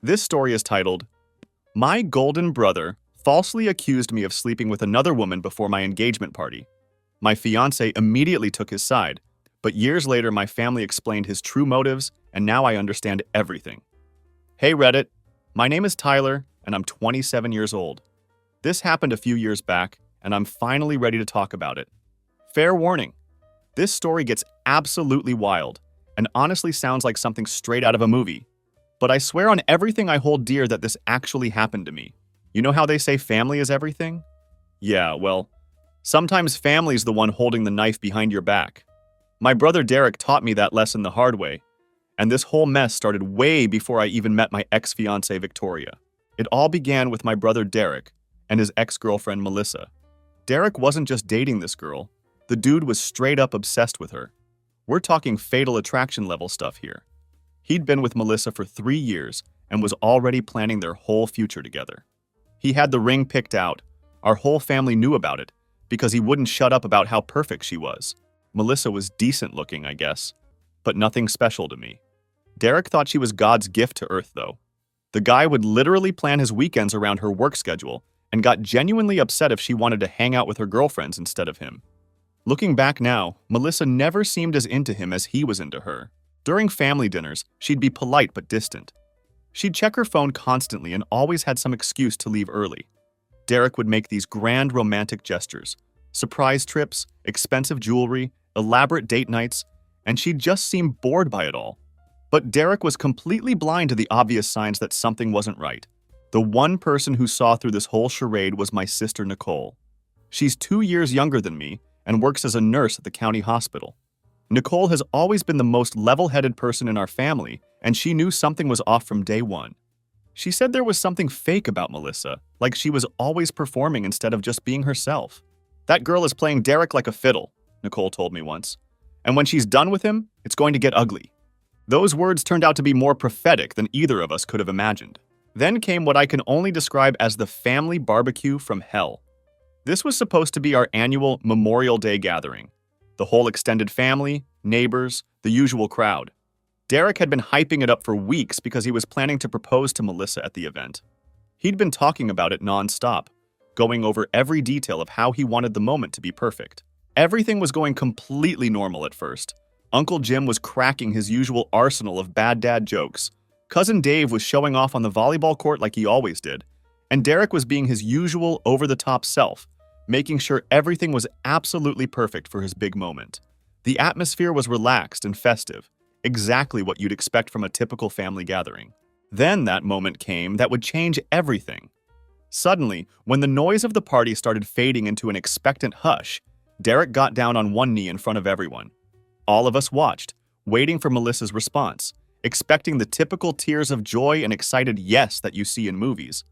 This story is titled, My Golden Brother Falsely Accused Me of Sleeping with Another Woman Before My Engagement Party. My fiancé immediately took his side, but years later my family explained his true motives, and now I understand everything. Hey Reddit, my name is Tyler, and I'm 27 years old. This happened a few years back, and I'm finally ready to talk about it. Fair warning, this story gets absolutely wild, and honestly sounds like something straight out of a movie. But I swear on everything I hold dear that this actually happened to me. You know how they say family is everything? Yeah, well, sometimes family's the one holding the knife behind your back. My brother Derek taught me that lesson the hard way, and this whole mess started way before I even met my ex-fiancée Victoria. It all began with my brother Derek and his ex-girlfriend Melissa. Derek wasn't just dating this girl, the dude was straight up obsessed with her. We're talking fatal attraction level stuff here. He'd been with Melissa for 3 years and was already planning their whole future together. He had the ring picked out. Our whole family knew about it because he wouldn't shut up about how perfect she was. Melissa was decent looking, I guess, but nothing special to me. Derek thought she was God's gift to Earth, though. The guy would literally plan his weekends around her work schedule and got genuinely upset if she wanted to hang out with her girlfriends instead of him. Looking back now, Melissa never seemed as into him as he was into her. During family dinners, she'd be polite but distant. She'd check her phone constantly and always had some excuse to leave early. Derek would make these grand romantic gestures, surprise trips, expensive jewelry, elaborate date nights, and she'd just seem bored by it all. But Derek was completely blind to the obvious signs that something wasn't right. The one person who saw through this whole charade was my sister Nicole. She's 2 years younger than me and works as a nurse at the county hospital. Nicole has always been the most level-headed person in our family, and she knew something was off from day one. She said there was something fake about Melissa, like she was always performing instead of just being herself. That girl is playing Derek like a fiddle, Nicole told me once. And when she's done with him, it's going to get ugly. Those words turned out to be more prophetic than either of us could have imagined. Then came what I can only describe as the family barbecue from hell. This was supposed to be our annual Memorial Day gathering. The whole extended family, neighbors, the usual crowd. Derek had been hyping it up for weeks because he was planning to propose to Melissa at the event. He'd been talking about it non-stop, going over every detail of how he wanted the moment to be perfect. Everything was going completely normal at first. Uncle Jim was cracking his usual arsenal of bad dad jokes. Cousin Dave was showing off on the volleyball court like he always did. And Derek was being his usual over-the-top self, making sure everything was absolutely perfect for his big moment. The atmosphere was relaxed and festive, exactly what you'd expect from a typical family gathering. Then that moment came that would change everything. Suddenly, when the noise of the party started fading into an expectant hush, Derek got down on one knee in front of everyone. All of us watched, waiting for Melissa's response, expecting the typical tears of joy and excited yes that you see in movies.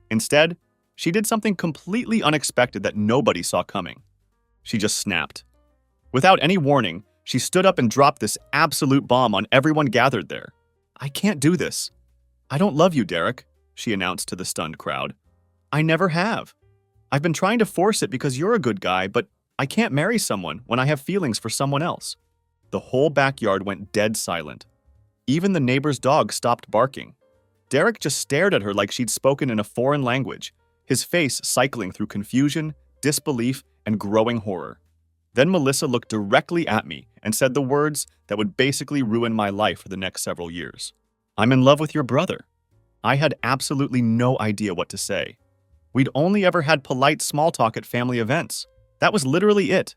Instead, she did something completely unexpected that nobody saw coming. She just snapped. Without any warning, she stood up and dropped this absolute bomb on everyone gathered there. I can't do this. I don't love you, Derek, she announced to the stunned crowd. I never have. I've been trying to force it because you're a good guy, but I can't marry someone when I have feelings for someone else. The whole backyard went dead silent. Even the neighbor's dog stopped barking. Derek just stared at her like she'd spoken in a foreign language, his face cycling through confusion, disbelief, and growing horror. Then Melissa looked directly at me and said the words that would basically ruin my life for the next several years. I'm in love with your brother. I had absolutely no idea what to say. We'd only ever had polite small talk at family events. That was literally it.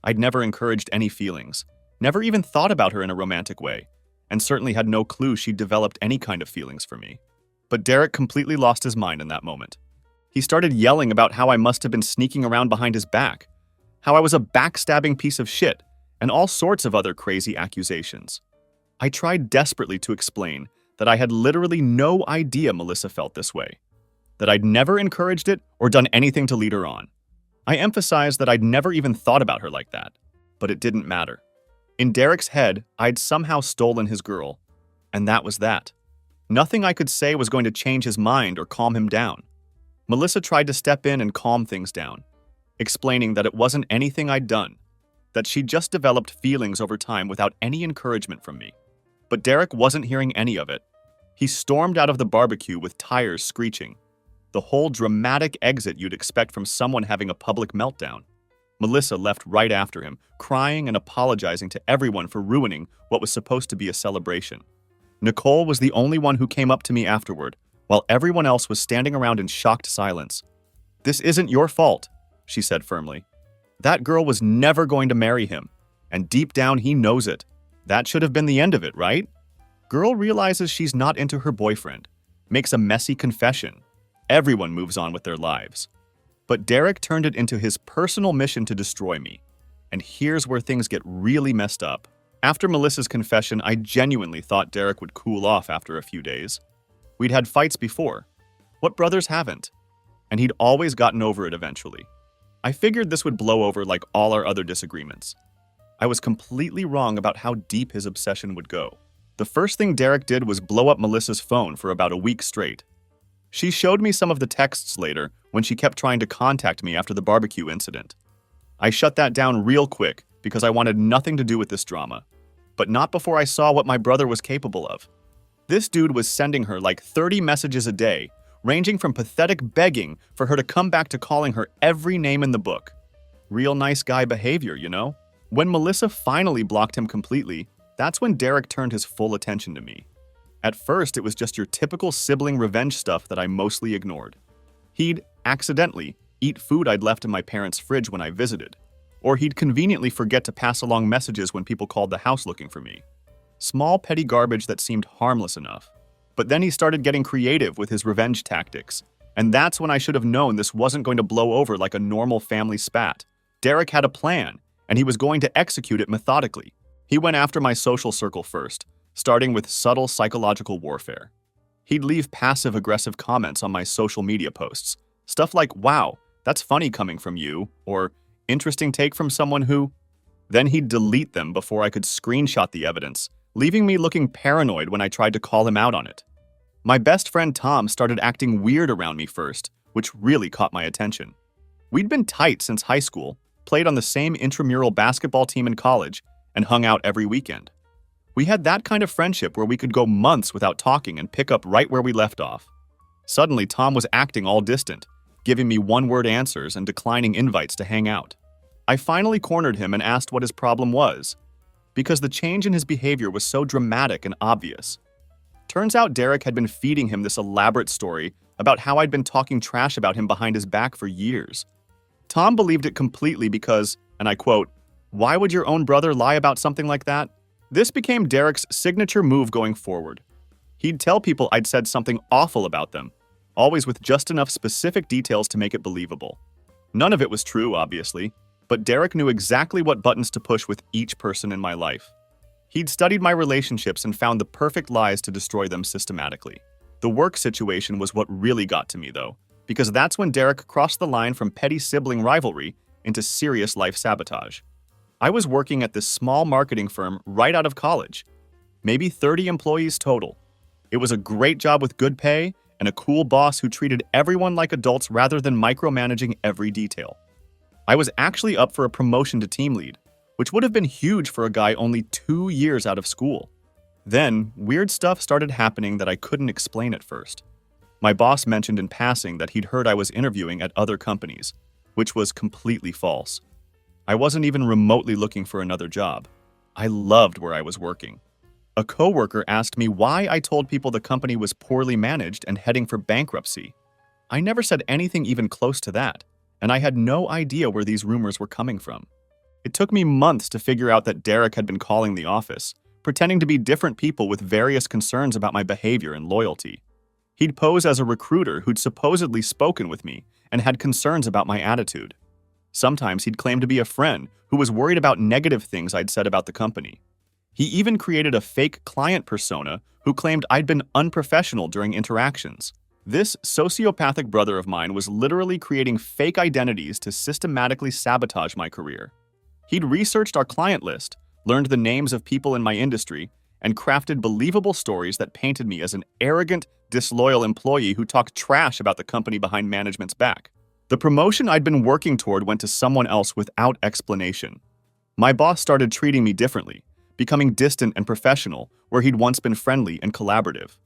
I'd never encouraged any feelings, never even thought about her in a romantic way, and certainly had no clue she'd developed any kind of feelings for me. But Derek completely lost his mind in that moment. He started yelling about how I must have been sneaking around behind his back, how I was a backstabbing piece of shit, and all sorts of other crazy accusations. I tried desperately to explain that I had literally no idea Melissa felt this way, that I'd never encouraged it or done anything to lead her on. I emphasized that I'd never even thought about her like that, but it didn't matter. In Derek's head, I'd somehow stolen his girl, and that was that. Nothing I could say was going to change his mind or calm him down. Melissa tried to step in and calm things down, explaining that it wasn't anything I'd done, that she'd just developed feelings over time without any encouragement from me. But Derek wasn't hearing any of it. He stormed out of the barbecue with tires screeching. The whole dramatic exit you'd expect from someone having a public meltdown. Melissa left right after him, crying and apologizing to everyone for ruining what was supposed to be a celebration. Nicole was the only one who came up to me afterward, while everyone else was standing around in shocked silence. "This isn't your fault," she said firmly. "That girl was never going to marry him, and deep down he knows it. That should have been the end of it, right?" Girl realizes she's not into her boyfriend, makes a messy confession. Everyone moves on with their lives. But Derek turned it into his personal mission to destroy me. And here's where things get really messed up. After Melissa's confession, I genuinely thought Derek would cool off after a few days. We'd had fights before. What brothers haven't? And he'd always gotten over it eventually. I figured this would blow over like all our other disagreements. I was completely wrong about how deep his obsession would go. The first thing Derek did was blow up Melissa's phone for about a week straight. She showed me some of the texts later when she kept trying to contact me after the barbecue incident. I shut that down real quick because I wanted nothing to do with this drama. But not before I saw what my brother was capable of. This dude was sending her like 30 messages a day, ranging from pathetic begging for her to come back to calling her every name in the book. Real nice guy behavior, you know? When Melissa finally blocked him completely, that's when Derek turned his full attention to me. At first, it was just your typical sibling revenge stuff that I mostly ignored. He'd, accidentally, eat food I'd left in my parents' fridge when I visited. Or he'd conveniently forget to pass along messages when people called the house looking for me. Small petty garbage that seemed harmless enough. But then he started getting creative with his revenge tactics. And that's when I should have known this wasn't going to blow over like a normal family spat. Derek had a plan, and he was going to execute it methodically. He went after my social circle first, starting with subtle psychological warfare. He'd leave passive-aggressive comments on my social media posts. Stuff like, "Wow, that's funny coming from you," or "Interesting take from someone who..." Then he'd delete them before I could screenshot the evidence, leaving me looking paranoid when I tried to call him out on it. My best friend Tom started acting weird around me first, which really caught my attention. We'd been tight since high school, played on the same intramural basketball team in college, and hung out every weekend. We had that kind of friendship where we could go months without talking and pick up right where we left off. Suddenly, Tom was acting all distant, giving me one-word answers and declining invites to hang out. I finally cornered him and asked what his problem was, because the change in his behavior was so dramatic and obvious. Turns out Derek had been feeding him this elaborate story about how I'd been talking trash about him behind his back for years. Tom believed it completely because, and I quote, "Why would your own brother lie about something like that?" This became Derek's signature move going forward. He'd tell people I'd said something awful about them, always with just enough specific details to make it believable. None of it was true, obviously, but Derek knew exactly what buttons to push with each person in my life. He'd studied my relationships and found the perfect lies to destroy them systematically. The work situation was what really got to me, though, because that's when Derek crossed the line from petty sibling rivalry into serious life sabotage. I was working at this small marketing firm right out of college, maybe 30 employees total. It was a great job with good pay and a cool boss who treated everyone like adults rather than micromanaging every detail. I was actually up for a promotion to team lead, which would have been huge for a guy only 2 years out of school. Then, weird stuff started happening that I couldn't explain at first. My boss mentioned in passing that he'd heard I was interviewing at other companies, which was completely false. I wasn't even remotely looking for another job. I loved where I was working. A coworker asked me why I told people the company was poorly managed and heading for bankruptcy. I never said anything even close to that, and I had no idea where these rumors were coming from. It took me months to figure out that Derek had been calling the office, pretending to be different people with various concerns about my behavior and loyalty. He'd pose as a recruiter who'd supposedly spoken with me and had concerns about my attitude. Sometimes he'd claim to be a friend who was worried about negative things I'd said about the company. He even created a fake client persona who claimed I'd been unprofessional during interactions. This sociopathic brother of mine was literally creating fake identities to systematically sabotage my career. He'd researched our client list, learned the names of people in my industry, and crafted believable stories that painted me as an arrogant, disloyal employee who talked trash about the company behind management's back. The promotion I'd been working toward went to someone else without explanation. My boss started treating me differently, becoming distant and professional where he'd once been friendly and collaborative.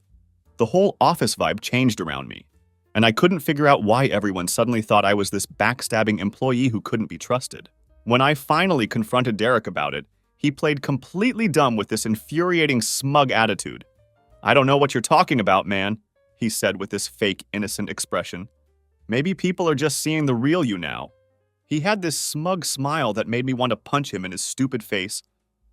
The whole office vibe changed around me, and I couldn't figure out why everyone suddenly thought I was this backstabbing employee who couldn't be trusted. When I finally confronted Derek about it, he played completely dumb with this infuriating smug attitude. "I don't know what you're talking about, man," he said with this fake innocent expression. "Maybe people are just seeing the real you now." He had this smug smile that made me want to punch him in his stupid face,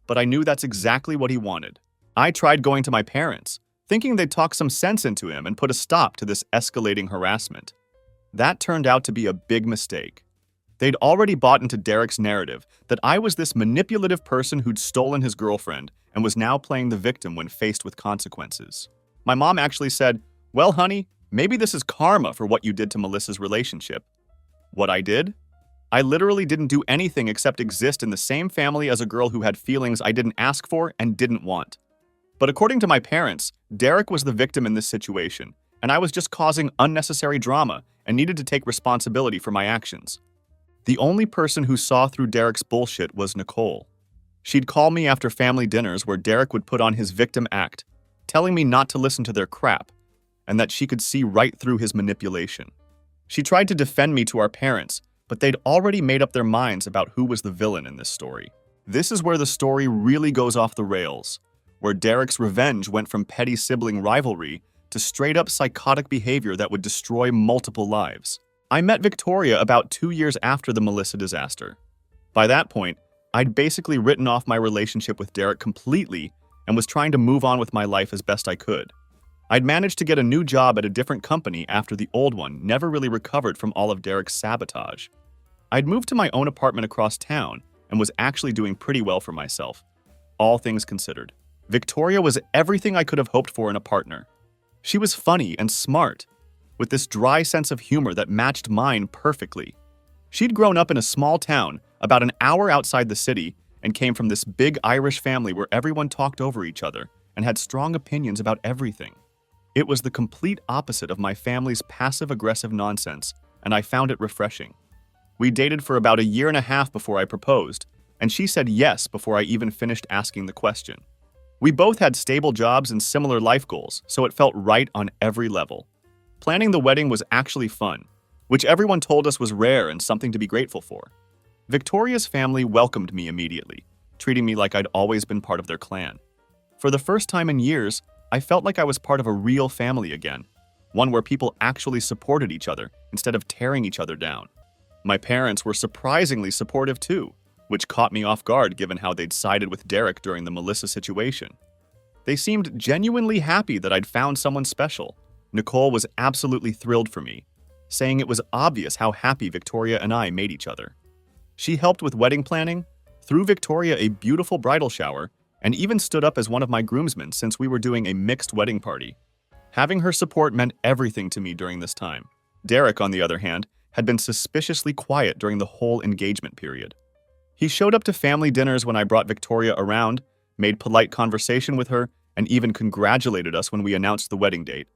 but I knew that's exactly what he wanted. I tried going to my parents, thinking they'd talk some sense into him and put a stop to this escalating harassment. That turned out to be a big mistake. They'd already bought into Derek's narrative that I was this manipulative person who'd stolen his girlfriend and was now playing the victim when faced with consequences. My mom actually said, "Well, honey, maybe this is karma for what you did to Melissa's relationship." What I did? I literally didn't do anything except exist in the same family as a girl who had feelings I didn't ask for and didn't want. But according to my parents, Derek was the victim in this situation, and I was just causing unnecessary drama and needed to take responsibility for my actions. The only person who saw through Derek's bullshit was Nicole. She'd call me after family dinners where Derek would put on his victim act, telling me not to listen to their crap, and that she could see right through his manipulation. She tried to defend me to our parents, but they'd already made up their minds about who was the villain in this story. This is where the story really goes off the rails, where Derek's revenge went from petty sibling rivalry to straight-up psychotic behavior that would destroy multiple lives. I met Victoria about 2 years after the Melissa disaster. By that point, I'd basically written off my relationship with Derek completely and was trying to move on with my life as best I could. I'd managed to get a new job at a different company after the old one never really recovered from all of Derek's sabotage. I'd moved to my own apartment across town and was actually doing pretty well for myself, all things considered. Victoria was everything I could have hoped for in a partner. She was funny and smart, with this dry sense of humor that matched mine perfectly. She'd grown up in a small town about an hour outside the city and came from this big Irish family where everyone talked over each other and had strong opinions about everything. It was the complete opposite of my family's passive-aggressive nonsense, and I found it refreshing. We dated for about 1.5 years before I proposed, and she said yes before I even finished asking the question. We both had stable jobs and similar life goals, so it felt right on every level. Planning the wedding was actually fun, which everyone told us was rare and something to be grateful for. Victoria's family welcomed me immediately, treating me like I'd always been part of their clan. For the first time in years, I felt like I was part of a real family again, one where people actually supported each other instead of tearing each other down. My parents were surprisingly supportive too, which caught me off guard given how they'd sided with Derek during the Melissa situation. They seemed genuinely happy that I'd found someone special. Nicole was absolutely thrilled for me, saying it was obvious how happy Victoria and I made each other. She helped with wedding planning, threw Victoria a beautiful bridal shower, and even stood up as one of my groomsmen since we were doing a mixed wedding party. Having her support meant everything to me during this time. Derek, on the other hand, had been suspiciously quiet during the whole engagement period. He showed up to family dinners when I brought Victoria around, made polite conversation with her, and even congratulated us when we announced the wedding date.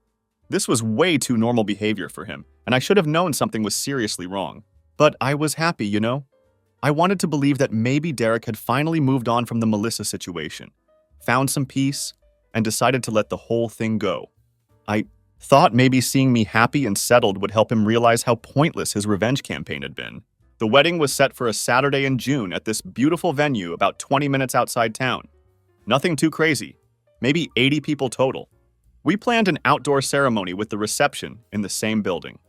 This was way too normal behavior for him, and I should have known something was seriously wrong. But I was happy, you know? I wanted to believe that maybe Derek had finally moved on from the Melissa situation, found some peace, and decided to let the whole thing go. I thought maybe seeing me happy and settled would help him realize how pointless his revenge campaign had been. The wedding was set for a Saturday in June at this beautiful venue about 20 minutes outside town. Nothing too crazy, maybe 80 people total. We planned an outdoor ceremony with the reception in the same building.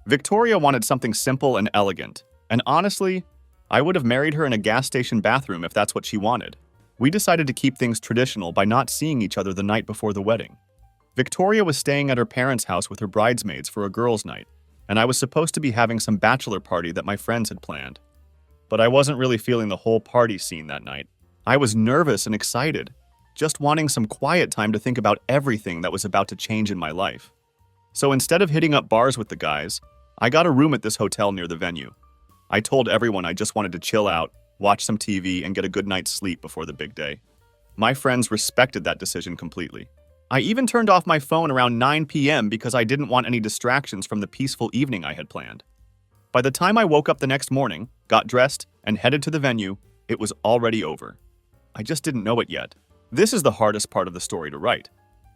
Victoria wanted something simple and elegant, and honestly, I would have married her in a gas station bathroom if that's what she wanted. We decided to keep things traditional by not seeing each other the night before the wedding. Victoria was staying at her parents' house with her bridesmaids for a girls' night, and I was supposed to be having some bachelor party that my friends had planned. But I wasn't really feeling the whole party scene that night. I was nervous and excited, just wanting some quiet time to think about everything that was about to change in my life. So instead of hitting up bars with the guys, I got a room at this hotel near the venue. I told everyone I just wanted to chill out, watch some TV, and get a good night's sleep before the big day. My friends respected that decision completely. I even turned off my phone around 9 p.m. because I didn't want any distractions from the peaceful evening I had planned. By the time I woke up the next morning, got dressed, and headed to the venue, it was already over. I just didn't know it yet. This is the hardest part of the story to write.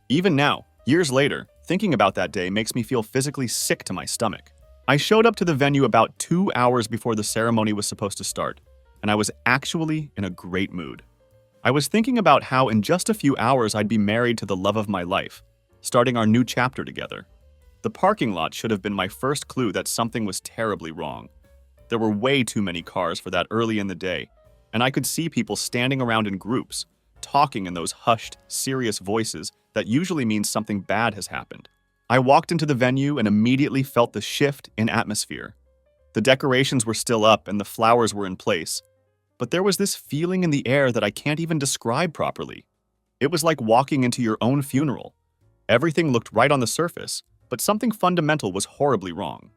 Even now, Years later, thinking about that day makes me feel physically sick to my stomach. I showed up to the venue about 2 hours before the ceremony was supposed to start, and I was actually in a great mood. I was thinking about how in just a few hours I'd be married to the love of my life, starting our new chapter together. The parking lot should have been my first clue that something was terribly wrong. There were way too many cars for that early in the day, and I could see people standing around in groups, talking in those hushed, serious voices that usually means something bad has happened. I walked into the venue and immediately felt the shift in atmosphere. The decorations were still up and the flowers were in place, but there was this feeling in the air that I can't even describe properly. It was like walking into your own funeral. Everything looked right on the surface, but something fundamental was horribly wrong.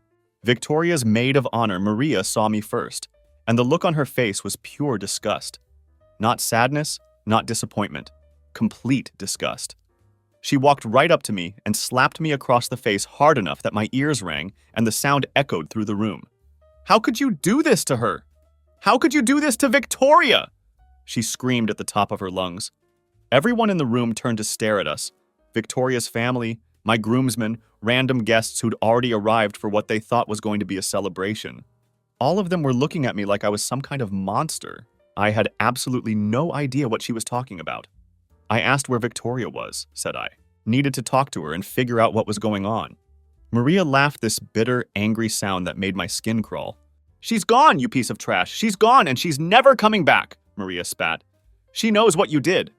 Victoria's maid of honor, Maria, saw me first, and the look on her face was pure disgust. Not sadness, not disappointment, complete disgust. She walked right up to me and slapped me across the face hard enough that my ears rang and the sound echoed through the room. "How could you do this to her? How could you do this to Victoria?" She screamed at the top of her lungs. Everyone in the room turned to stare at us. Victoria's family, my groomsmen, random guests who'd already arrived for what they thought was going to be a celebration. All of them were looking at me like I was some kind of monster. I had absolutely no idea what she was talking about. "I asked where Victoria was," said I. "Needed to talk to her and figure out what was going on." Maria laughed this bitter, angry sound that made my skin crawl. "She's gone, you piece of trash. She's gone and she's never coming back," Maria spat. "She knows what you did."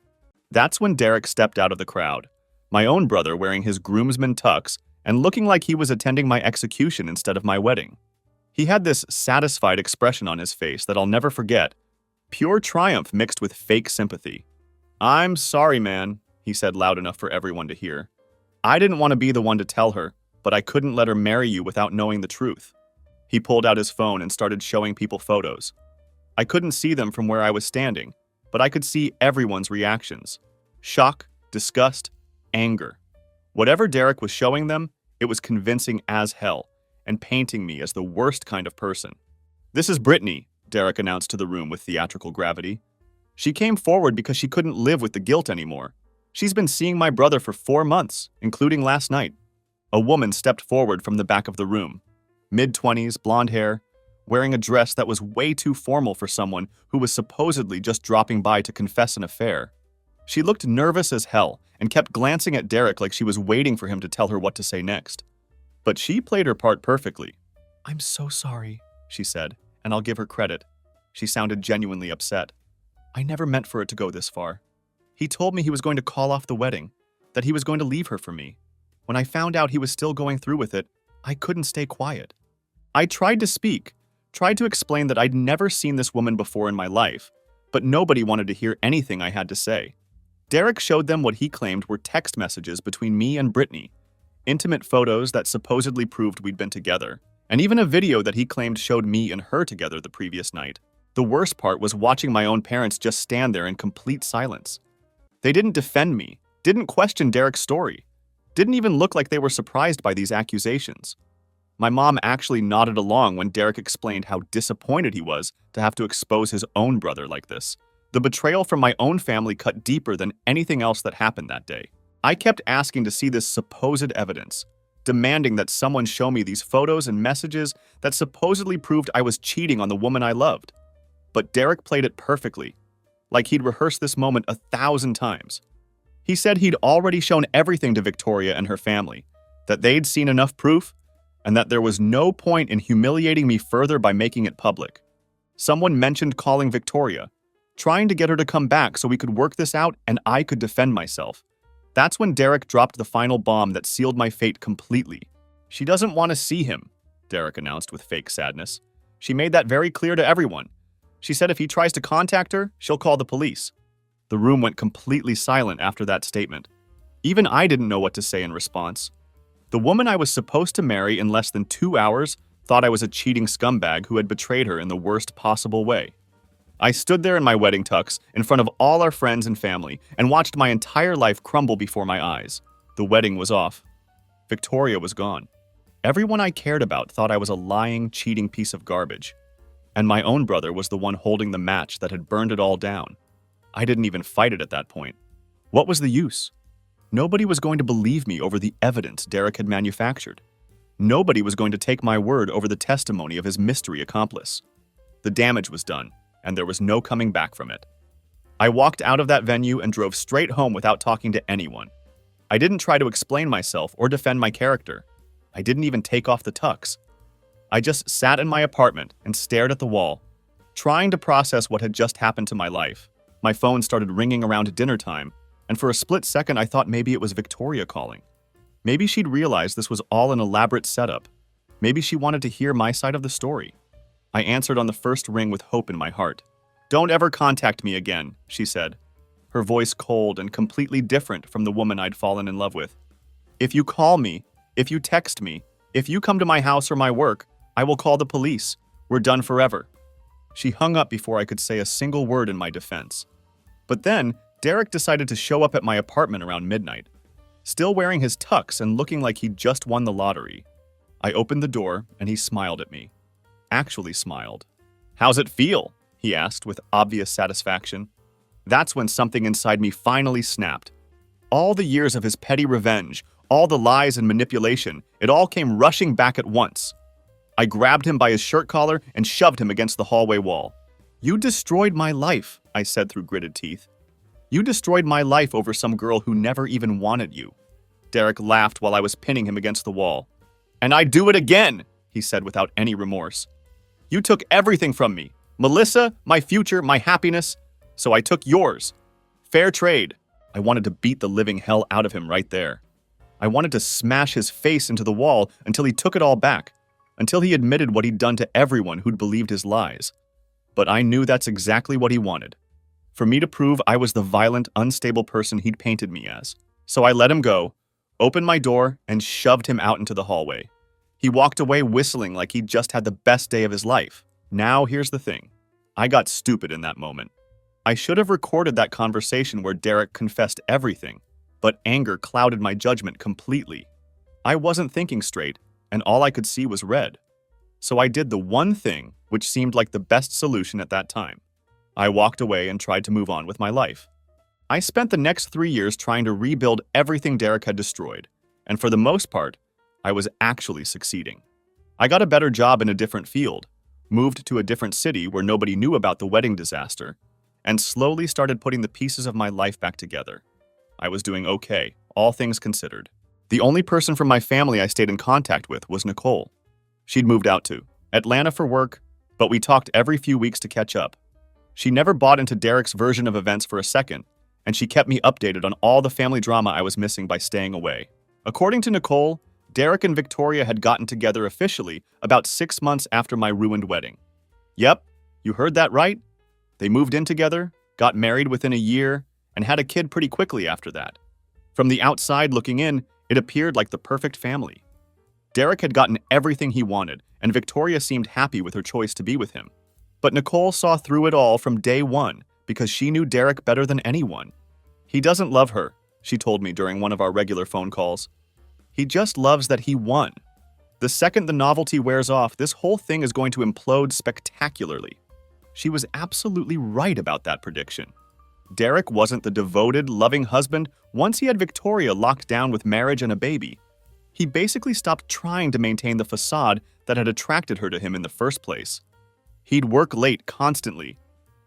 That's when Derek stepped out of the crowd, my own brother wearing his groomsman tux and looking like he was attending my execution instead of my wedding. He had this satisfied expression on his face that I'll never forget, pure triumph mixed with fake sympathy. "I'm sorry, man," he said loud enough for everyone to hear. "I didn't want to be the one to tell her, but I couldn't let her marry you without knowing the truth." He pulled out his phone and started showing people photos. I couldn't see them from where I was standing, but I could see everyone's reactions. Shock, disgust, anger. Whatever Derek was showing them, it was convincing as hell, and painting me as the worst kind of person. "This is Brittany," Derek announced to the room with theatrical gravity. "She came forward because she couldn't live with the guilt anymore. She's been seeing my brother for 4 months, including last night." A woman stepped forward from the back of the room. Mid-20s, blonde hair, wearing a dress that was way too formal for someone who was supposedly just dropping by to confess an affair. She looked nervous as hell and kept glancing at Derek like she was waiting for him to tell her what to say next. But she played her part perfectly. "I'm so sorry," she said, and I'll give her credit. She sounded genuinely upset. "I never meant for it to go this far. He told me he was going to call off the wedding, that he was going to leave her for me. When I found out he was still going through with it, I couldn't stay quiet. I tried to speak, tried to explain that I'd never seen this woman before in my life, but nobody wanted to hear anything I had to say. Derek showed them what he claimed were text messages between me and Brittany, intimate photos that supposedly proved we'd been together, and even a video that he claimed showed me and her together the previous night. The worst part was watching my own parents just stand there in complete silence. They didn't defend me, didn't question Derek's story, didn't even look like they were surprised by these accusations. My mom actually nodded along when Derek explained how disappointed he was to have to expose his own brother like this. The betrayal from my own family cut deeper than anything else that happened that day. I kept asking to see this supposed evidence, demanding that someone show me these photos and messages that supposedly proved I was cheating on the woman I loved. But Derek played it perfectly, like he'd rehearsed this moment 1,000 times. He said he'd already shown everything to Victoria and her family, that they'd seen enough proof, and that there was no point in humiliating me further by making it public. Someone mentioned calling Victoria, trying to get her to come back so we could work this out and I could defend myself. That's when Derek dropped the final bomb that sealed my fate completely. "She doesn't want to see him," Derek announced with fake sadness. "She made that very clear to everyone. She said if he tries to contact her, she'll call the police." The room went completely silent after that statement. Even I didn't know what to say in response. The woman I was supposed to marry in less than 2 hours thought I was a cheating scumbag who had betrayed her in the worst possible way. I stood there in my wedding tux in front of all our friends and family and watched my entire life crumble before my eyes. The wedding was off. Victoria was gone. Everyone I cared about thought I was a lying, cheating piece of garbage. And my own brother was the one holding the match that had burned it all down. I didn't even fight it at that point. What was the use? Nobody was going to believe me over the evidence Derek had manufactured. Nobody was going to take my word over the testimony of his mystery accomplice. The damage was done, and there was no coming back from it. I walked out of that venue and drove straight home without talking to anyone. I didn't try to explain myself or defend my character. I didn't even take off the tux. I just sat in my apartment and stared at the wall, trying to process what had just happened to my life. My phone started ringing around dinner time, and for a split second I thought maybe it was Victoria calling. Maybe she'd realized this was all an elaborate setup. Maybe she wanted to hear my side of the story. I answered on the first ring with hope in my heart. "Don't ever contact me again," she said, her voice cold and completely different from the woman I'd fallen in love with. "If you call me, if you text me, if you come to my house or my work, I will call the police. We're done forever." She hung up before I could say a single word in my defense. But then, Derek decided to show up at my apartment around midnight, still wearing his tux and looking like he'd just won the lottery. I opened the door, and he smiled at me. Actually smiled. "How's it feel?" he asked with obvious satisfaction. That's when something inside me finally snapped. All the years of his petty revenge, all the lies and manipulation, it all came rushing back at once. I grabbed him by his shirt collar and shoved him against the hallway wall. "You destroyed my life," I said through gritted teeth. "You destroyed my life over some girl who never even wanted you." Derek laughed while I was pinning him against the wall. "And I'd do it again," he said without any remorse. "You took everything from me. Melissa, my future, my happiness. So I took yours. Fair trade." I wanted to beat the living hell out of him right there. I wanted to smash his face into the wall until he took it all back, until he admitted what he'd done to everyone who'd believed his lies. But I knew that's exactly what he wanted. For me to prove I was the violent, unstable person he'd painted me as. So I let him go, opened my door, and shoved him out into the hallway. He walked away whistling like he'd just had the best day of his life. Now, here's the thing. I got stupid in that moment. I should have recorded that conversation where Derek confessed everything, but anger clouded my judgment completely. I wasn't thinking straight, and all I could see was red. So I did the one thing which seemed like the best solution at that time. I walked away and tried to move on with my life. I spent the next 3 years trying to rebuild everything Derek had destroyed, and for the most part, I was actually succeeding. I got a better job in a different field, moved to a different city where nobody knew about the wedding disaster, and slowly started putting the pieces of my life back together. I was doing okay, all things considered. The only person from my family I stayed in contact with was Nicole. She'd moved out to Atlanta for work, but we talked every few weeks to catch up. She never bought into Derek's version of events for a second, and she kept me updated on all the family drama I was missing by staying away. According to Nicole, Derek and Victoria had gotten together officially about 6 months after my ruined wedding. Yep, you heard that right. They moved in together, got married within a year, and had a kid pretty quickly after that. From the outside looking in, it appeared like the perfect family. Derek had gotten everything he wanted, and Victoria seemed happy with her choice to be with him. But Nicole saw through it all from day one because she knew Derek better than anyone. "He doesn't love her," she told me during one of our regular phone calls. "He just loves that he won. The second the novelty wears off, this whole thing is going to implode spectacularly." She was absolutely right about that prediction. Derek wasn't the devoted, loving husband once he had Victoria locked down with marriage and a baby. He basically stopped trying to maintain the facade that had attracted her to him in the first place. He'd work late constantly,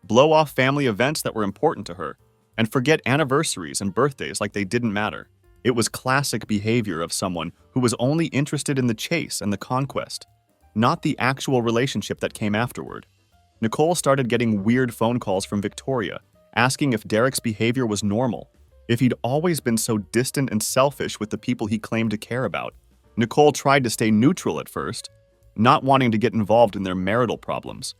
blow off family events that were important to her, and forget anniversaries and birthdays like they didn't matter. It was classic behavior of someone who was only interested in the chase and the conquest, not the actual relationship that came afterward. Nicole started getting weird phone calls from Victoria, asking if Derek's behavior was normal, if he'd always been so distant and selfish with the people he claimed to care about. Nicole tried to stay neutral at first, not wanting to get involved in their marital problems.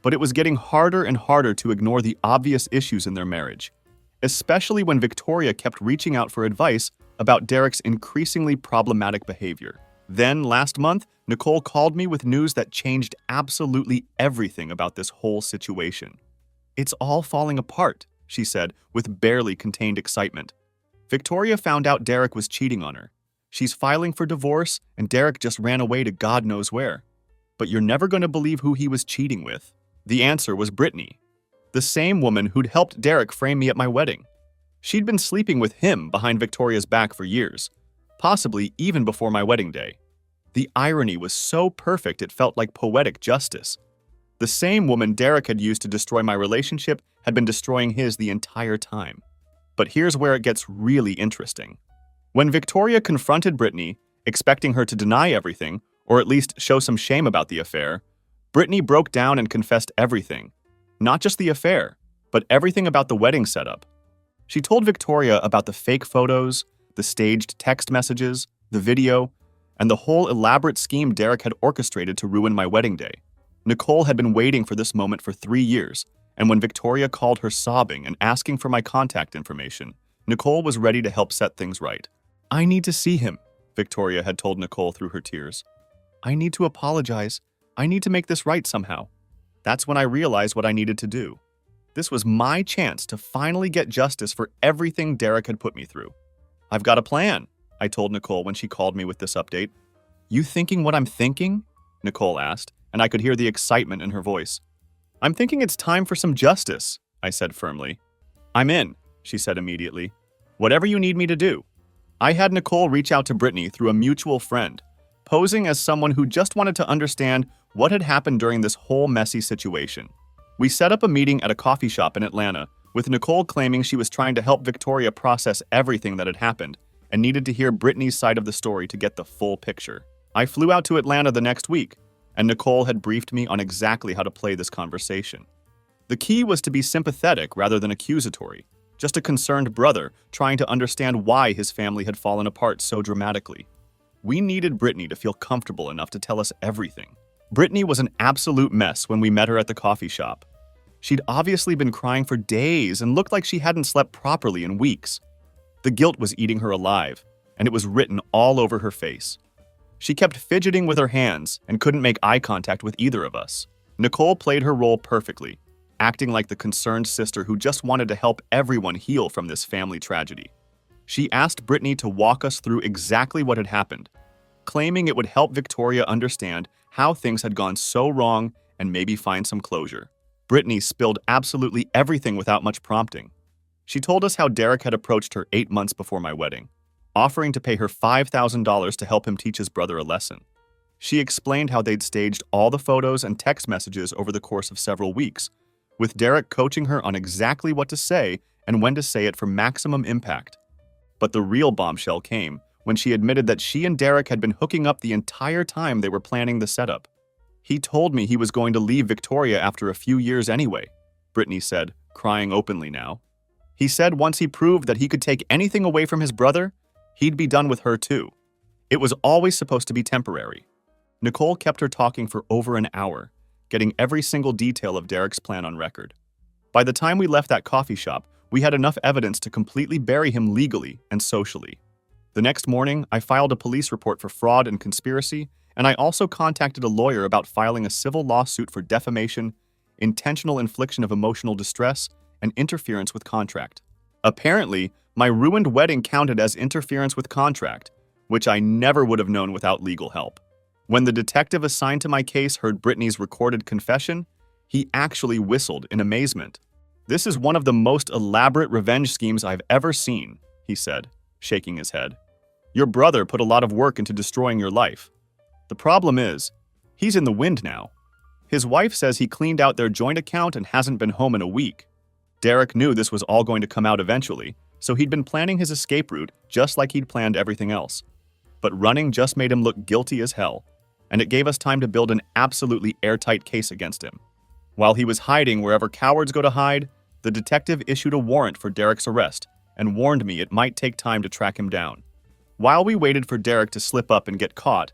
But it was getting harder and harder to ignore the obvious issues in their marriage, especially when Victoria kept reaching out for advice about Derek's increasingly problematic behavior. Then, last month, Nicole called me with news that changed absolutely everything about this whole situation. "It's all falling apart," she said with barely contained excitement. "Victoria found out Derek was cheating on her. She's filing for divorce, and Derek just ran away to God knows where. But you're never going to believe who he was cheating with." The answer was Brittany, the same woman who'd helped Derek frame me at my wedding. She'd been sleeping with him behind Victoria's back for years, possibly even before my wedding day. The irony was so perfect it felt like poetic justice. The same woman Derek had used to destroy my relationship had been destroying his the entire time. But here's where it gets really interesting. When Victoria confronted Brittany, expecting her to deny everything, or at least show some shame about the affair, Brittany broke down and confessed everything. Not just the affair, but everything about the wedding setup. She told Victoria about the fake photos, the staged text messages, the video, and the whole elaborate scheme Derek had orchestrated to ruin my wedding day. Nicole had been waiting for this moment for 3 years, and when Victoria called her sobbing and asking for my contact information, Nicole was ready to help set things right. "I need to see him," Victoria had told Nicole through her tears. "I need to apologize. I need to make this right somehow." That's when I realized what I needed to do. This was my chance to finally get justice for everything Derek had put me through. "I've got a plan," I told Nicole when she called me with this update. "You thinking what I'm thinking?" Nicole asked, and I could hear the excitement in her voice. "I'm thinking it's time for some justice," I said firmly. "I'm in," she said immediately. "Whatever you need me to do." I had Nicole reach out to Brittany through a mutual friend, posing as someone who just wanted to understand what had happened during this whole messy situation. We set up a meeting at a coffee shop in Atlanta, with Nicole claiming she was trying to help Victoria process everything that had happened and needed to hear Brittany's side of the story to get the full picture. I flew out to Atlanta the next week, and Nicole had briefed me on exactly how to play this conversation. The key was to be sympathetic rather than accusatory, just a concerned brother trying to understand why his family had fallen apart so dramatically. We needed Brittany to feel comfortable enough to tell us everything. Brittany was an absolute mess when we met her at the coffee shop. She'd obviously been crying for days and looked like she hadn't slept properly in weeks. The guilt was eating her alive, and it was written all over her face. She kept fidgeting with her hands and couldn't make eye contact with either of us. Nicole played her role perfectly, acting like the concerned sister who just wanted to help everyone heal from this family tragedy. She asked Brittany to walk us through exactly what had happened, claiming it would help Victoria understand how things had gone so wrong and maybe find some closure. Brittany spilled absolutely everything without much prompting. She told us how Derek had approached her 8 months before my wedding, offering to pay her $5,000 to help him teach his brother a lesson. She explained how they'd staged all the photos and text messages over the course of several weeks, with Derek coaching her on exactly what to say and when to say it for maximum impact. But the real bombshell came when she admitted that she and Derek had been hooking up the entire time they were planning the setup. "He told me he was going to leave Victoria after a few years anyway," Brittany said, crying openly now. "He said once he proved that he could take anything away from his brother, he'd be done with her too. It was always supposed to be temporary." Nicole kept her talking for over an hour, getting every single detail of Derek's plan on record. By the time we left that coffee shop, we had enough evidence to completely bury him legally and socially. The next morning, I filed a police report for fraud and conspiracy, and I also contacted a lawyer about filing a civil lawsuit for defamation, intentional infliction of emotional distress, and interference with contract. Apparently, my ruined wedding counted as interference with contract, which I never would have known without legal help. When the detective assigned to my case heard Brittany's recorded confession, he actually whistled in amazement. "This is one of the most elaborate revenge schemes I've ever seen," he said, shaking his head. "Your brother put a lot of work into destroying your life. The problem is, he's in the wind now. His wife says he cleaned out their joint account and hasn't been home in a week. Derek knew this was all going to come out eventually, so he'd been planning his escape route just like he'd planned everything else. But running just made him look guilty as hell, and it gave us time to build an absolutely airtight case against him. While he was hiding wherever cowards go to hide, the detective issued a warrant for Derek's arrest and warned me it might take time to track him down. While we waited for Derek to slip up and get caught,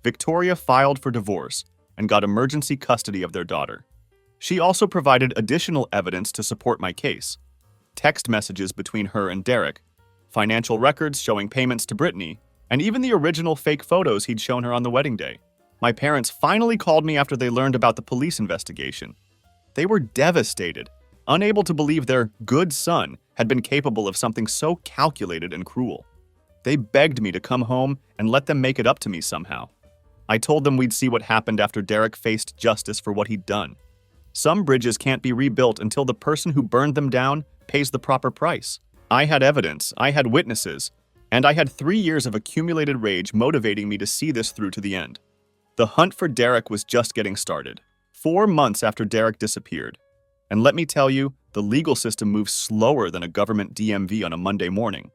Victoria filed for divorce and got emergency custody of their daughter. She also provided additional evidence to support my case: text messages between her and Derek, financial records showing payments to Brittany, and even the original fake photos he'd shown her on the wedding day. My parents finally called me after they learned about the police investigation. They were devastated, unable to believe their good son had been capable of something so calculated and cruel. They begged me to come home and let them make it up to me somehow. I told them we'd see what happened after Derek faced justice for what he'd done. Some bridges can't be rebuilt until the person who burned them down pays the proper price. I had evidence, I had witnesses, and I had 3 years of accumulated rage motivating me to see this through to the end. The hunt for Derek was just getting started, 4 months after Derek disappeared. And let me tell you, the legal system moves slower than a government DMV on a Monday morning.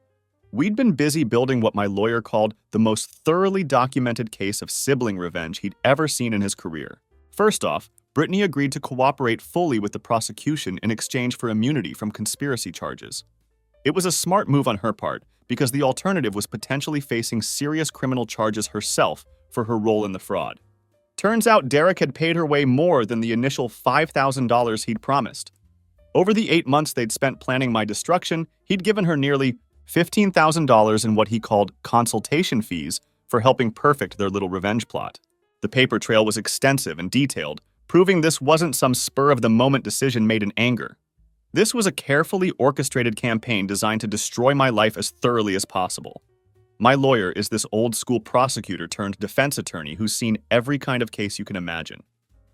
We'd been busy building what my lawyer called the most thoroughly documented case of sibling revenge he'd ever seen in his career. First off, Brittany agreed to cooperate fully with the prosecution in exchange for immunity from conspiracy charges. It was a smart move on her part, because the alternative was potentially facing serious criminal charges herself for her role in the fraud. Turns out Derek had paid her way more than the initial $5,000 he'd promised. Over the 8 months they'd spent planning my destruction, he'd given her nearly $15,000 in what he called consultation fees for helping perfect their little revenge plot. The paper trail was extensive and detailed, proving this wasn't some spur-of-the-moment decision made in anger. This was a carefully orchestrated campaign designed to destroy my life as thoroughly as possible. My lawyer is this old-school prosecutor turned defense attorney who's seen every kind of case you can imagine.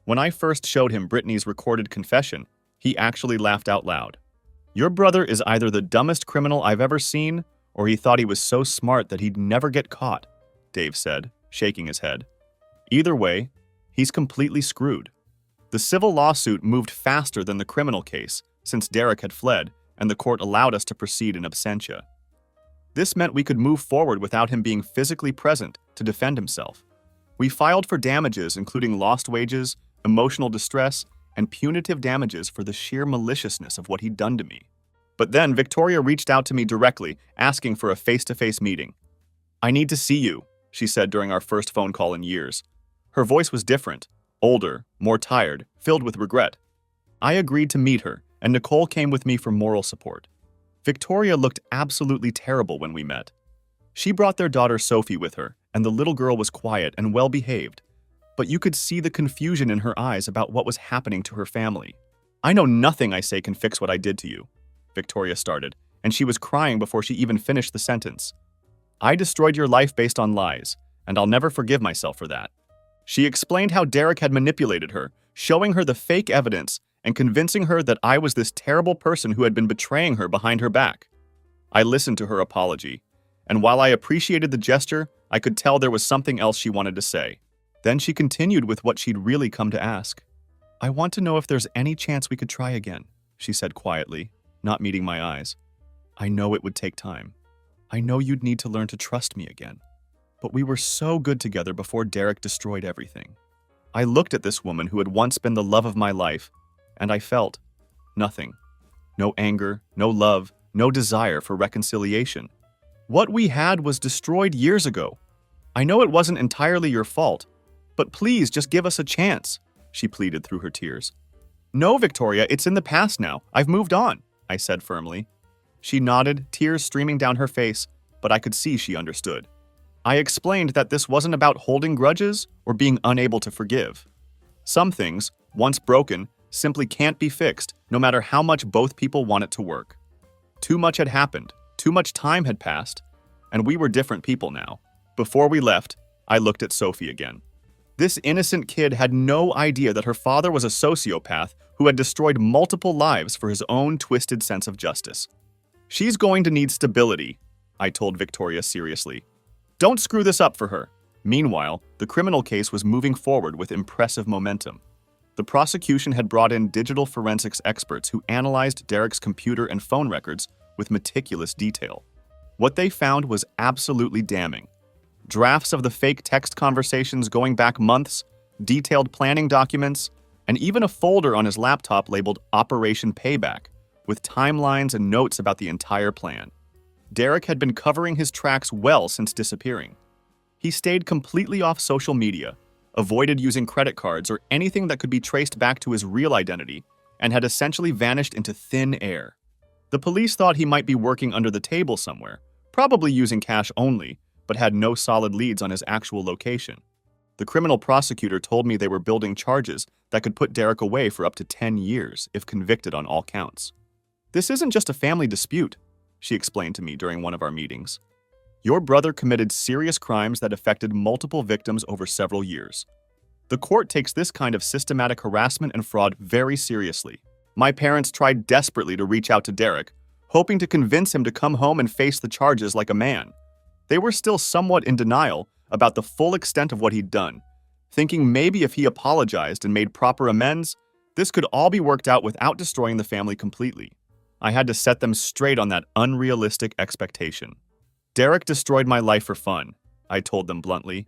When I first showed him Brittany's recorded confession, he actually laughed out loud. Your brother is either the dumbest criminal I've ever seen, or he thought he was so smart that he'd never get caught, Dave said, shaking his head. Either way, he's completely screwed. The civil lawsuit moved faster than the criminal case, since Derek had fled, and the court allowed us to proceed in absentia. This meant we could move forward without him being physically present to defend himself. We filed for damages including lost wages, emotional distress, and punitive damages for the sheer maliciousness of what he'd done to me. But then Victoria reached out to me directly, asking for a face-to-face meeting. I need to see you, she said during our first phone call in years. Her voice was different, older, more tired, filled with regret. I agreed to meet her, and Nicole came with me for moral support. Victoria looked absolutely terrible when we met. She brought their daughter Sophie with her, and the little girl was quiet and well-behaved, but you could see the confusion in her eyes about what was happening to her family. I know nothing I say can fix what I did to you, Victoria started, and she was crying before she even finished the sentence. I destroyed your life based on lies, and I'll never forgive myself for that. She explained how Derek had manipulated her, showing her the fake evidence and convincing her that I was this terrible person who had been betraying her behind her back. I listened to her apology, and while I appreciated the gesture, I could tell there was something else she wanted to say. Then she continued with what she'd really come to ask. I want to know if there's any chance we could try again, she said quietly, not meeting my eyes. I know it would take time. I know you'd need to learn to trust me again. But we were so good together before Derek destroyed everything. I looked at this woman who had once been the love of my life, and I felt nothing. No anger, no love, no desire for reconciliation. What we had was destroyed years ago. I know it wasn't entirely your fault, but please just give us a chance, she pleaded through her tears. No, Victoria, it's in the past now. I've moved on, I said firmly. She nodded, tears streaming down her face, but I could see she understood. I explained that this wasn't about holding grudges or being unable to forgive. Some things, once broken, simply can't be fixed, no matter how much both people want it to work. Too much had happened, too much time had passed, and we were different people now. Before we left, I looked at Sophie again. This innocent kid had no idea that her father was a sociopath who had destroyed multiple lives for his own twisted sense of justice. She's going to need stability, I told Victoria seriously. Don't screw this up for her. Meanwhile, the criminal case was moving forward with impressive momentum. The prosecution had brought in digital forensics experts who analyzed Derek's computer and phone records with meticulous detail. What they found was absolutely damning. Drafts of the fake text conversations going back months, detailed planning documents, and even a folder on his laptop labeled Operation Payback, with timelines and notes about the entire plan. Derek had been covering his tracks well since disappearing. He stayed completely off social media, avoided using credit cards or anything that could be traced back to his real identity, and had essentially vanished into thin air. The police thought he might be working under the table somewhere, probably using cash only, but had no solid leads on his actual location. The criminal prosecutor told me they were building charges that could put Derek away for up to 10 years if convicted on all counts. This isn't just a family dispute, she explained to me during one of our meetings. Your brother committed serious crimes that affected multiple victims over several years. The court takes this kind of systematic harassment and fraud very seriously. My parents tried desperately to reach out to Derek, hoping to convince him to come home and face the charges like a man. They were still somewhat in denial about the full extent of what he'd done, thinking maybe if he apologized and made proper amends, this could all be worked out without destroying the family completely. I had to set them straight on that unrealistic expectation. Derek destroyed my life for fun, I told them bluntly.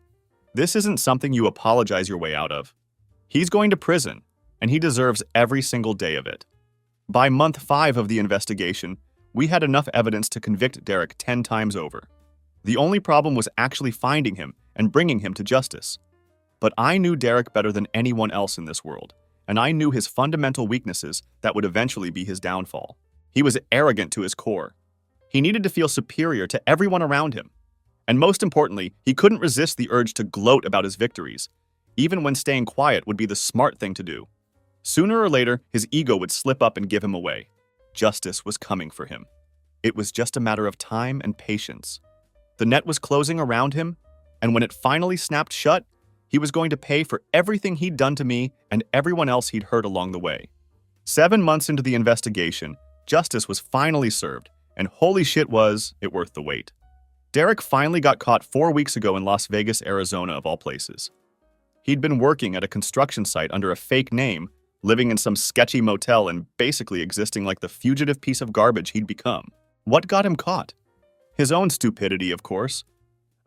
This isn't something you apologize your way out of. He's going to prison, and he deserves every single day of it. By month 5 of the investigation, we had enough evidence to convict Derek 10 times over. The only problem was actually finding him and bringing him to justice. But I knew Derek better than anyone else in this world, and I knew his fundamental weaknesses that would eventually be his downfall. He was arrogant to his core. He needed to feel superior to everyone around him. And most importantly, he couldn't resist the urge to gloat about his victories, even when staying quiet would be the smart thing to do. Sooner or later, his ego would slip up and give him away. Justice was coming for him. It was just a matter of time and patience. The net was closing around him, and when it finally snapped shut, he was going to pay for everything he'd done to me and everyone else he'd hurt along the way. 7 months into the investigation, justice was finally served, and holy shit was it worth the wait. Derek finally got caught 4 weeks ago in Las Vegas, Arizona, of all places. He'd been working at a construction site under a fake name, living in some sketchy motel and basically existing like the fugitive piece of garbage he'd become. What got him caught? His own stupidity, of course.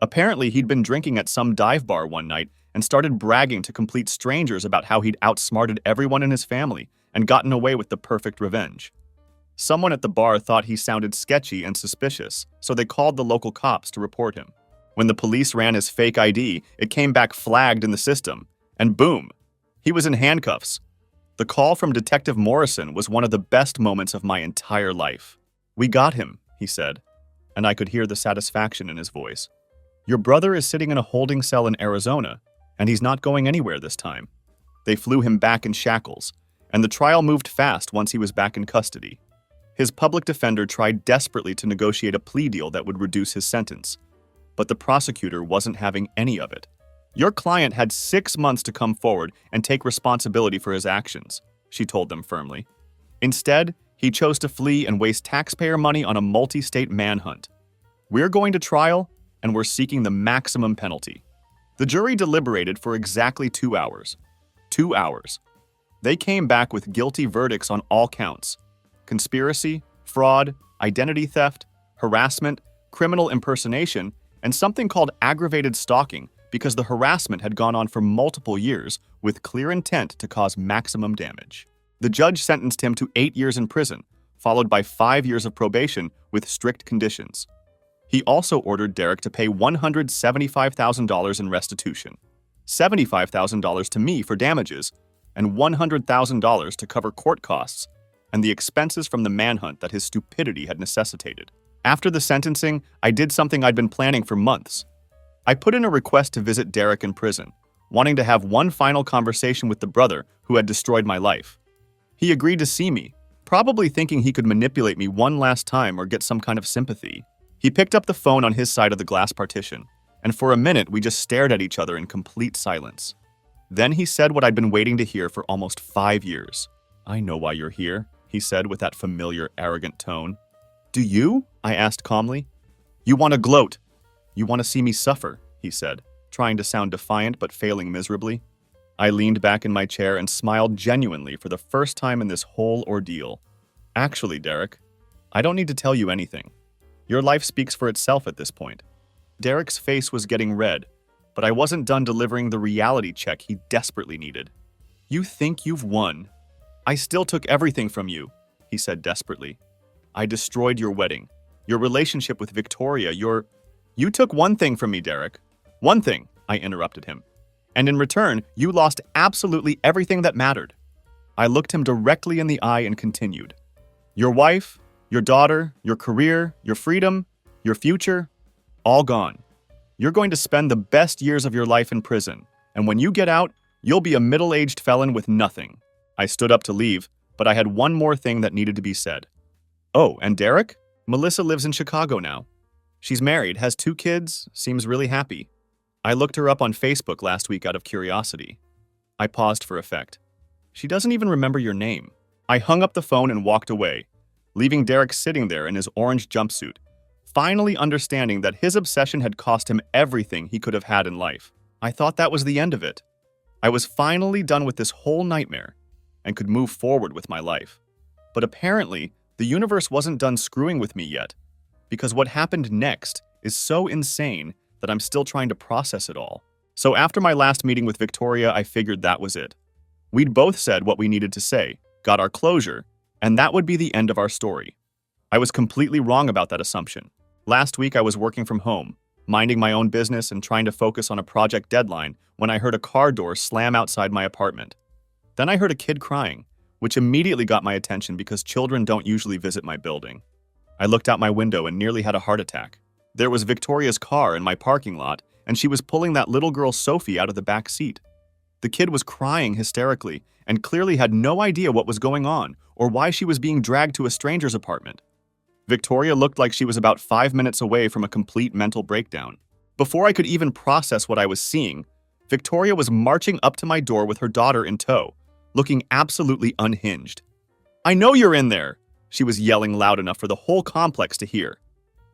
Apparently, he'd been drinking at some dive bar one night and started bragging to complete strangers about how he'd outsmarted everyone in his family and gotten away with the perfect revenge. Someone at the bar thought he sounded sketchy and suspicious, so they called the local cops to report him. When the police ran his fake ID, it came back flagged in the system, and boom, he was in handcuffs. The call from Detective Morrison was one of the best moments of my entire life. "We got him," he said, and I could hear the satisfaction in his voice. "Your brother is sitting in a holding cell in Arizona, and he's not going anywhere this time." They flew him back in shackles, and the trial moved fast once he was back in custody. His public defender tried desperately to negotiate a plea deal that would reduce his sentence, but the prosecutor wasn't having any of it. "Your client had 6 months to come forward and take responsibility for his actions," she told them firmly. Instead, he chose to flee and waste taxpayer money on a multi-state manhunt. "We're going to trial, and we're seeking the maximum penalty." The jury deliberated for exactly 2 hours. 2 hours. They came back with guilty verdicts on all counts: conspiracy, fraud, identity theft, harassment, criminal impersonation, and something called aggravated stalking because the harassment had gone on for multiple years with clear intent to cause maximum damage. The judge sentenced him to 8 years in prison, followed by 5 years of probation with strict conditions. He also ordered Derek to pay $175,000 in restitution, $75,000 to me for damages, and $100,000 to cover court costs and the expenses from the manhunt that his stupidity had necessitated. After the sentencing, I did something I'd been planning for months. I put in a request to visit Derek in prison, wanting to have one final conversation with the brother who had destroyed my life. He agreed to see me, probably thinking he could manipulate me one last time or get some kind of sympathy. He picked up the phone on his side of the glass partition, and for a minute we just stared at each other in complete silence. Then he said what I'd been waiting to hear for almost 5 years. "I know why you're here," he said with that familiar, arrogant tone. "Do you?" I asked calmly. "You want to gloat. You want to see me suffer," he said, trying to sound defiant but failing miserably. I leaned back in my chair and smiled genuinely for the first time in this whole ordeal. "Actually, Derek, I don't need to tell you anything. Your life speaks for itself at this point." Derek's face was getting red, but I wasn't done delivering the reality check he desperately needed. "You think you've won. I still took everything from you," he said desperately. "I destroyed your wedding, your relationship with Victoria, You took one thing from me, Derek. One thing," I interrupted him. "And in return, you lost absolutely everything that mattered." I looked him directly in the eye and continued. "Your wife, your daughter, your career, your freedom, your future, all gone. You're going to spend the best years of your life in prison, and when you get out, you'll be a middle-aged felon with nothing." I stood up to leave, but I had one more thing that needed to be said. "Oh, and Derek? Melissa lives in Chicago now. She's married, has 2 kids, seems really happy. I looked her up on Facebook last week out of curiosity." I paused for effect. "She doesn't even remember your name." I hung up the phone and walked away, leaving Derek sitting there in his orange jumpsuit, finally understanding that his obsession had cost him everything he could have had in life. I thought that was the end of it. I was finally done with this whole nightmare and could move forward with my life. But apparently, the universe wasn't done screwing with me yet, because what happened next is so insane that I'm still trying to process it all. So after my last meeting with Victoria, I figured that was it. We'd both said what we needed to say, got our closure, and that would be the end of our story. I was completely wrong about that assumption. Last week I was working from home, minding my own business and trying to focus on a project deadline when I heard a car door slam outside my apartment. Then I heard a kid crying, which immediately got my attention because children don't usually visit my building. I looked out my window and nearly had a heart attack. There was Victoria's car in my parking lot, and she was pulling that little girl Sophie out of the back seat. The kid was crying hysterically and clearly had no idea what was going on or why she was being dragged to a stranger's apartment. Victoria looked like she was about 5 minutes away from a complete mental breakdown. Before I could even process what I was seeing, Victoria was marching up to my door with her daughter in tow, looking absolutely unhinged. "I know you're in there!" she was yelling loud enough for the whole complex to hear.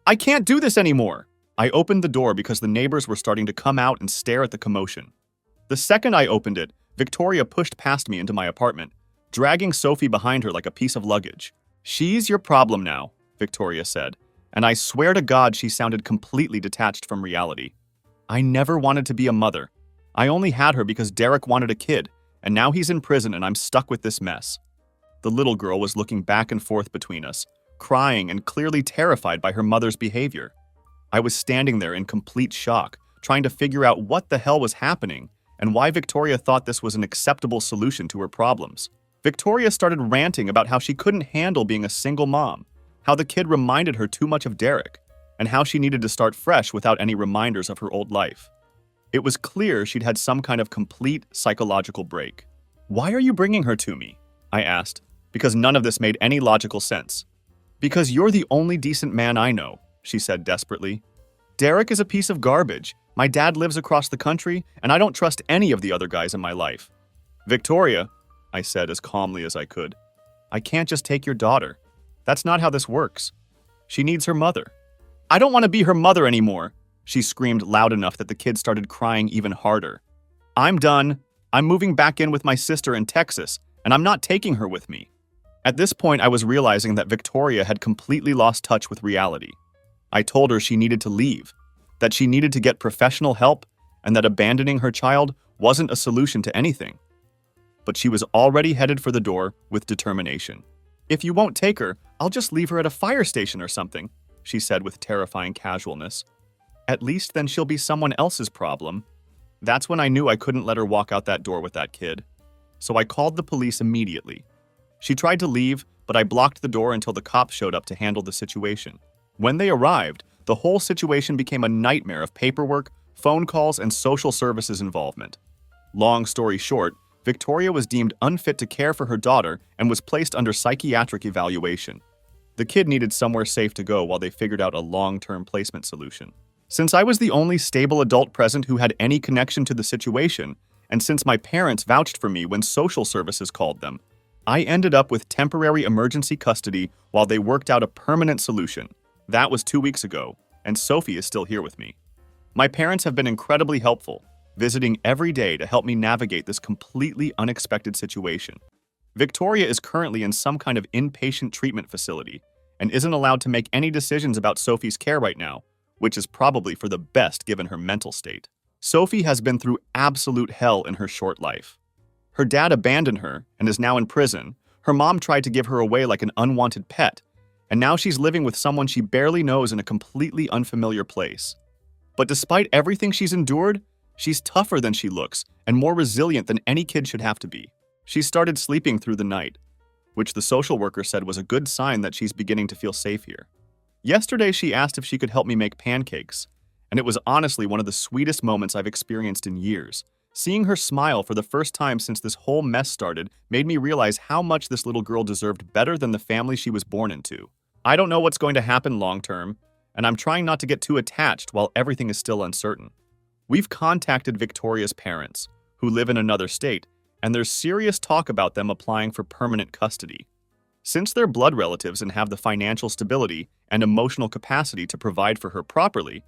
"I can't do this anymore!" I opened the door because the neighbors were starting to come out and stare at the commotion. The second I opened it, Victoria pushed past me into my apartment, dragging Sophie behind her like a piece of luggage. "She's your problem now," Victoria said, and I swear to God she sounded completely detached from reality. I never wanted to be a mother. I only had her because Derek wanted a kid, and now he's in prison and I'm stuck with this mess. The little girl was looking back and forth between us, crying and clearly terrified by her mother's behavior. I was standing there in complete shock, trying to figure out what the hell was happening and why Victoria thought this was an acceptable solution to her problems. Victoria started ranting about how she couldn't handle being a single mom, how the kid reminded her too much of Derek, and how she needed to start fresh without any reminders of her old life. It was clear she'd had some kind of complete psychological break. "Why are you bringing her to me?" I asked, because none of this made any logical sense. "Because you're the only decent man I know," she said desperately. "Derek is a piece of garbage. My dad lives across the country, and I don't trust any of the other guys in my life." "Victoria," I said as calmly as I could, "I can't just take your daughter. That's not how this works. She needs her mother." "I don't want to be her mother anymore," she screamed loud enough that the kid started crying even harder. "I'm done. I'm moving back in with my sister in Texas, and I'm not taking her with me." At this point, I was realizing that Victoria had completely lost touch with reality. I told her she needed to leave, that she needed to get professional help, and that abandoning her child wasn't a solution to anything. But she was already headed for the door with determination. "If you won't take her, I'll just leave her at a fire station or something," she said with terrifying casualness. "At least then she'll be someone else's problem." That's when I knew I couldn't let her walk out that door with that kid. So I called the police immediately. She tried to leave, but I blocked the door until the cops showed up to handle the situation. When they arrived, the whole situation became a nightmare of paperwork, phone calls, and social services involvement. Long story short, Victoria was deemed unfit to care for her daughter and was placed under psychiatric evaluation. The kid needed somewhere safe to go while they figured out a long-term placement solution. Since I was the only stable adult present who had any connection to the situation, and since my parents vouched for me when social services called them, I ended up with temporary emergency custody while they worked out a permanent solution. That was 2 weeks ago, and Sophie is still here with me. My parents have been incredibly helpful, visiting every day to help me navigate this completely unexpected situation. Victoria is currently in some kind of inpatient treatment facility and isn't allowed to make any decisions about Sophie's care right now, which is probably for the best given her mental state. Sophie has been through absolute hell in her short life. Her dad abandoned her and is now in prison. Her mom tried to give her away like an unwanted pet, and now she's living with someone she barely knows in a completely unfamiliar place. But despite everything she's endured, she's tougher than she looks and more resilient than any kid should have to be. She started sleeping through the night, which the social worker said was a good sign that she's beginning to feel safe here. Yesterday, she asked if she could help me make pancakes, and it was honestly one of the sweetest moments I've experienced in years. Seeing her smile for the first time since this whole mess started made me realize how much this little girl deserved better than the family she was born into. I don't know what's going to happen long term, and I'm trying not to get too attached while everything is still uncertain. We've contacted Victoria's parents, who live in another state, and there's serious talk about them applying for permanent custody. Since they're blood relatives and have the financial stability and emotional capacity to provide for her properly,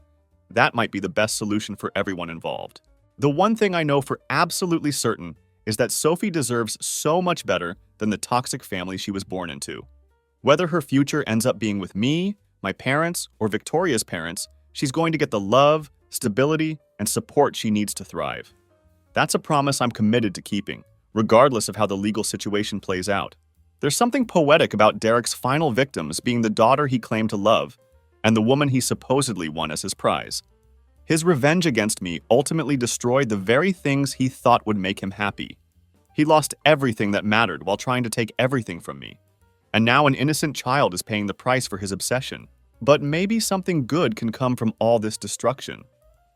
that might be the best solution for everyone involved. The one thing I know for absolutely certain is that Sophie deserves so much better than the toxic family she was born into. Whether her future ends up being with me, my parents, or Victoria's parents, she's going to get the love, stability, and support she needs to thrive. That's a promise I'm committed to keeping, regardless of how the legal situation plays out. There's something poetic about Derek's final victims being the daughter he claimed to love and the woman he supposedly won as his prize. His revenge against me ultimately destroyed the very things he thought would make him happy. He lost everything that mattered while trying to take everything from me. And now an innocent child is paying the price for his obsession. But maybe something good can come from all this destruction.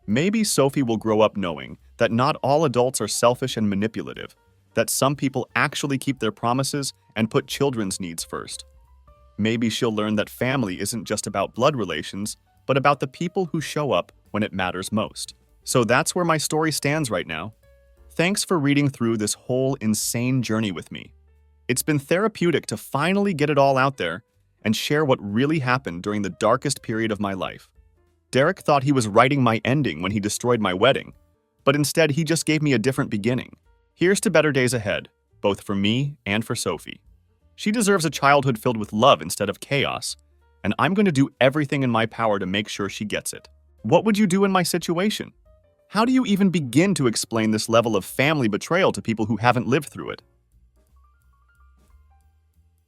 Maybe Sophie will grow up knowing that not all adults are selfish and manipulative, that some people actually keep their promises and put children's needs first. Maybe she'll learn that family isn't just about blood relations, but about the people who show up when it matters most. So that's where my story stands right now. Thanks for reading through this whole insane journey with me. It's been therapeutic to finally get it all out there and share what really happened during the darkest period of my life. Derek thought he was writing my ending when he destroyed my wedding, but instead he just gave me a different beginning. Here's to better days ahead, both for me and for Sophie. She deserves a childhood filled with love instead of chaos, and I'm going to do everything in my power to make sure she gets it. What would you do in my situation? How do you even begin to explain this level of family betrayal to people who haven't lived through it?